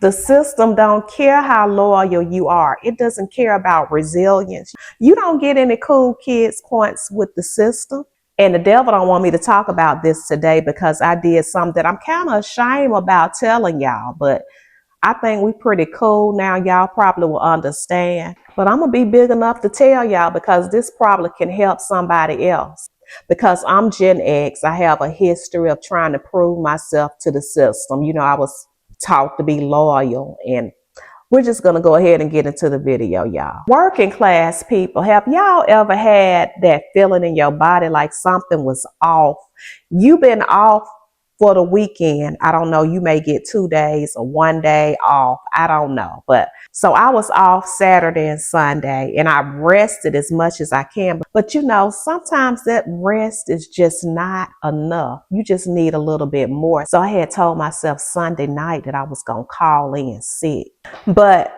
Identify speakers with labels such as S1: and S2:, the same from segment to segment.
S1: The system don't care how loyal you are. It doesn't care about resilience. You don't get any cool kids points with the system. And the devil don't want me to talk about this today because I did something that I'm kind of ashamed about telling y'all. But I think we pretty cool now. Y'all probably will understand. But I'm going to be big enough to tell y'all because this probably can help somebody else. Because I'm Gen X, I have a history of trying to prove myself to the system. You know, I was taught to be loyal, and we're just going to go ahead and get into the video, y'all. Working class people, have y'all ever had that feeling in your body like something was off? You've been off for the weekend. I don't know, you may get 2 days or 1 day off. I don't know. But so I was off Saturday and Sunday, and I rested as much as I can. But you know, sometimes that rest is just not enough. You just need a little bit more. So I had told myself Sunday night that I was going to call in sick. But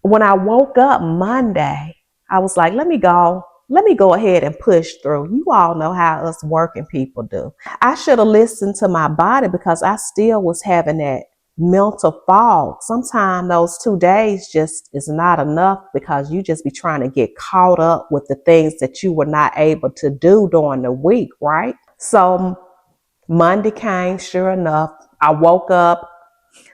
S1: when I woke up Monday, I was like, let me go ahead and push through. You all know how us working people do. I should have listened to my body because I still was having that mental fog. Sometimes those 2 days just is not enough because you just be trying to get caught up with the things that you were not able to do during the week, right? So Monday came, sure enough. I woke up.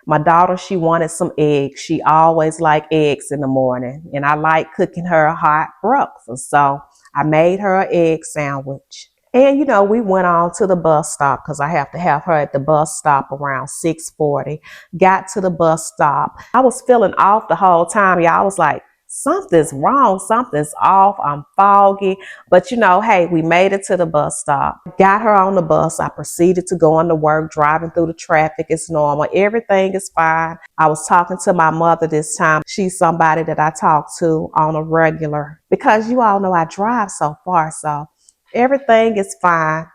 S1: My daughter, she wanted some eggs. She always liked eggs in the morning, and I like cooking her a hot breakfast. So I made her an egg sandwich. And, you know, we went on to the bus stop because I have to have her at the bus stop around 6:40. Got to the bus stop. I was feeling off the whole time. Y'all, I was like, something's wrong. Something's off. I'm foggy. But, you know, hey, we made it to the bus stop. Got her on the bus. I proceeded to go into work, driving through the traffic. It's normal. Everything is fine. I was talking to my mother this time. She's somebody that I talk to on a regular because you all know I drive so far. So everything is fine.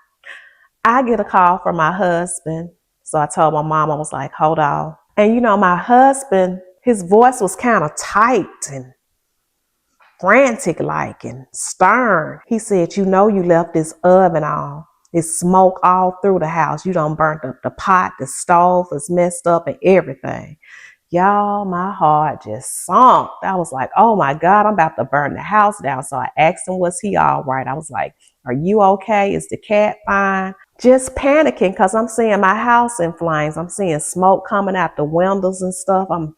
S1: I get a call from my husband. So I told my mom, I was like, hold on. And, you know, my husband, his voice was kind of tight and frantic like and stern. He said, you know, you left this oven on. It's smoke all through the house. You done burnt up the pot, the stove is messed up and everything. Y'all, my heart just sunk. I was like, oh my God, I'm about to burn the house down. So I asked him, was he all right? I was like, are you okay? Is the cat fine? Just panicking because I'm seeing my house in flames. I'm seeing smoke coming out the windows and stuff. I'm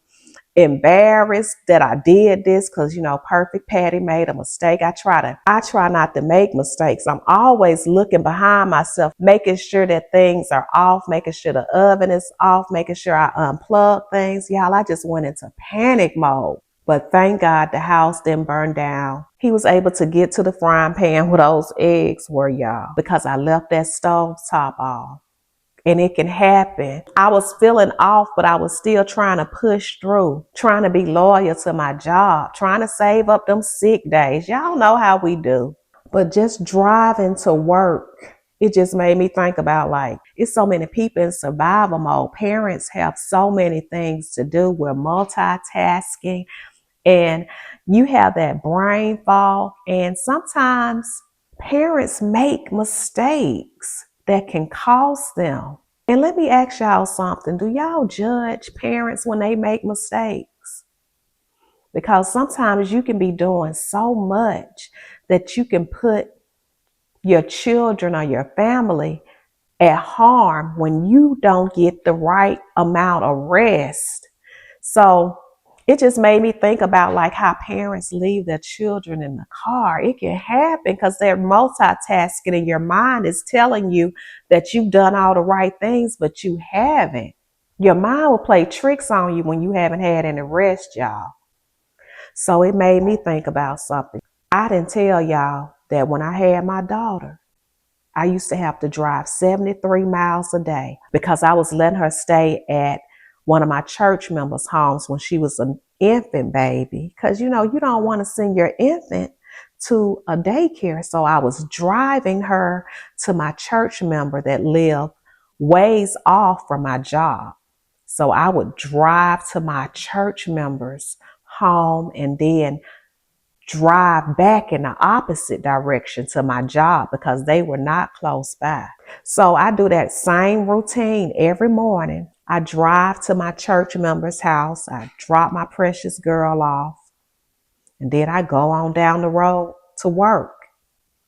S1: embarrassed that I did this because, you know, Perfect Patty made a mistake. I try not to make mistakes. I'm always looking behind myself, making sure that things are off, making sure the oven is off, making sure I unplug things. Y'all, I just went into panic mode. But thank God the house didn't burn down. He was able to get to the frying pan where those eggs were, y'all, because I left that stove top off. And it can happen. I was feeling off, but I was still trying to push through, trying to be loyal to my job, trying to save up them sick days. Y'all know how we do. But just driving to work, it just made me think about like, it's so many people in survival mode. Parents have so many things to do. We're multitasking and you have that brain fog. And sometimes parents make mistakes that can cost them. And let me ask y'all something. Do y'all judge parents when they make mistakes? Because sometimes you can be doing so much that you can put your children or your family at harm when you don't get the right amount of rest. So it just made me think about like how parents leave their children in the car. It can happen because they're multitasking and your mind is telling you that you've done all the right things, but you haven't. Your mind will play tricks on you when you haven't had any rest, y'all. So it made me think about something. I didn't tell y'all that when I had my daughter, I used to have to drive 73 miles a day because I was letting her stay at one of my church members' homes when she was an infant baby. Because, you know, you don't want to send your infant to a daycare. So I was driving her to my church member that lived ways off from my job. So I would drive to my church member's home and then drive back in the opposite direction to my job because they were not close by. So I do that same routine every morning. I drive to my church member's house. I drop my precious girl off. And then I go on down the road to work.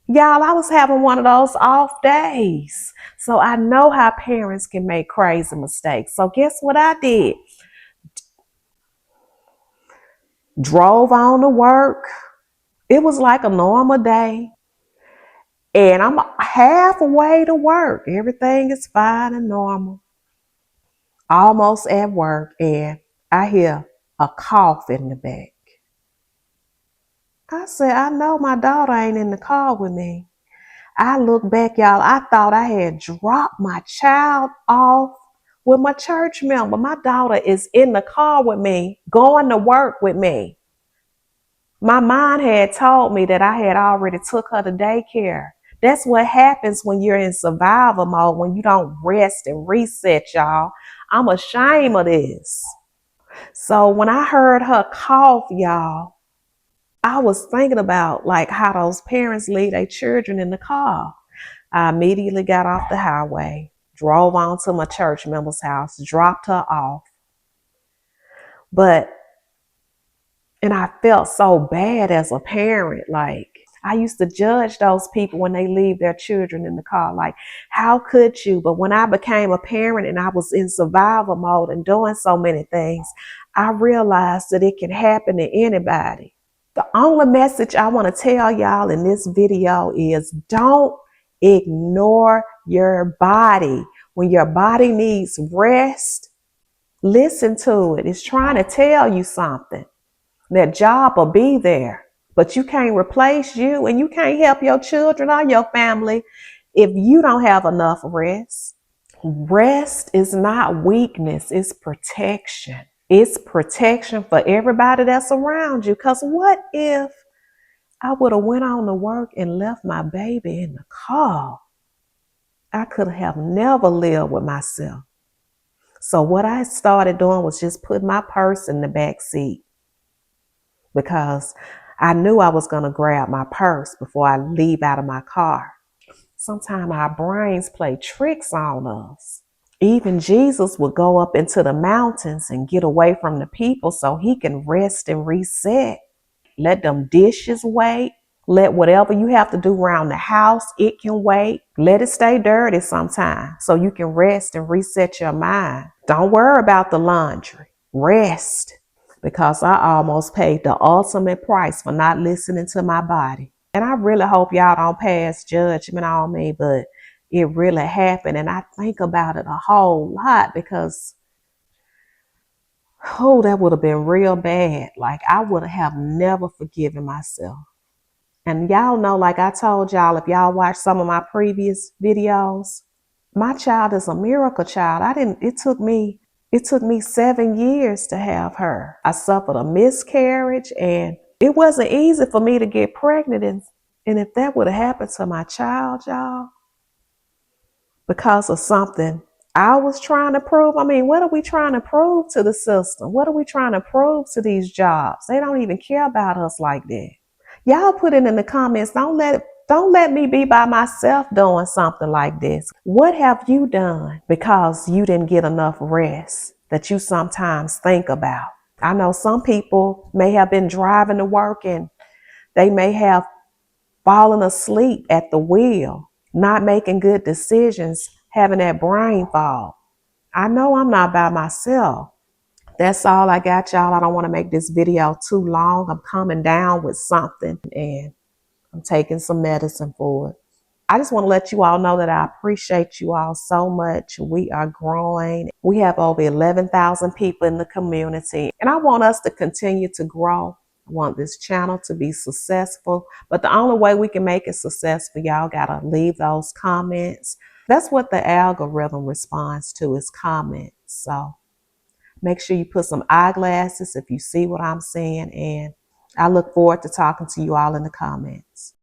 S1: Y'all, I was having one of those off days. So I know how parents can make crazy mistakes. So guess what I did? Drove on to work. It was like a normal day. And I'm halfway to work. Everything is fine and normal. Almost at work. And I hear a cough in the back. I said, I know my daughter ain't in the car with me. I look back, y'all. I thought I had dropped my child off with my church member. My daughter is in the car with me, going to work with me. My mind had told me that I had already took her to daycare. That's what happens when you're in survival mode, when you don't rest and reset, y'all. I'm ashamed of this. So when I heard her cough, y'all, I was thinking about like how those parents leave their children in the car. I immediately got off the highway, drove on to my church member's house, dropped her off. And I felt so bad as a parent. Like, I used to judge those people when they leave their children in the car. Like, how could you? But when I became a parent and I was in survival mode and doing so many things, I realized that it can happen to anybody. The only message I want to tell y'all in this video is don't ignore your body. When your body needs rest, listen to it. It's trying to tell you something. That job will be there, but you can't replace you and you can't help your children or your family if you don't have enough rest. Rest is not weakness, it's protection. It's protection for everybody that's around you. Because what if I would have went on to work and left my baby in the car? I could have never lived with myself. So what I started doing was just put my purse in the back seat, because I knew I was going to grab my purse before I leave out of my car. Sometimes our brains play tricks on us. Even Jesus would go up into the mountains and get away from the people so he can rest and reset. Let them dishes wait. Let whatever you have to do around the house, it can wait. Let it stay dirty sometime so you can rest and reset your mind. Don't worry about the laundry. Rest. Because I almost paid the ultimate price for not listening to my body. And I really hope y'all don't pass judgment on me, but it really happened. And I think about it a whole lot because, oh, that would have been real bad. Like, I would have never forgiven myself. And y'all know, like I told y'all, if y'all watch some of my previous videos, my child is a miracle child. It took me 7 years to have her. I suffered a miscarriage and it wasn't easy for me to get pregnant. And if that would have happened to my child, y'all, because of something I was trying to prove. I mean, what are we trying to prove to the system? What are we trying to prove to these jobs? They don't even care about us like that. Y'all put it in the comments. Don't let me be by myself doing something like this. What have you done because you didn't get enough rest that you sometimes think about? I know some people may have been driving to work and they may have fallen asleep at the wheel, not making good decisions, having that brain fog. I know I'm not by myself. That's all I got, y'all. I don't want to make this video too long. I'm coming down with something and I'm taking some medicine for it. I just want to let you all know that I appreciate you all so much. We are growing. We have over 11,000 people in the community, and I want us to continue to grow. I want this channel to be successful, but the only way we can make it successful, y'all gotta leave those comments. That's what the algorithm responds to, is comments. So make sure you put some eyeglasses if you see what I'm saying, and I look forward to talking to you all in the comments.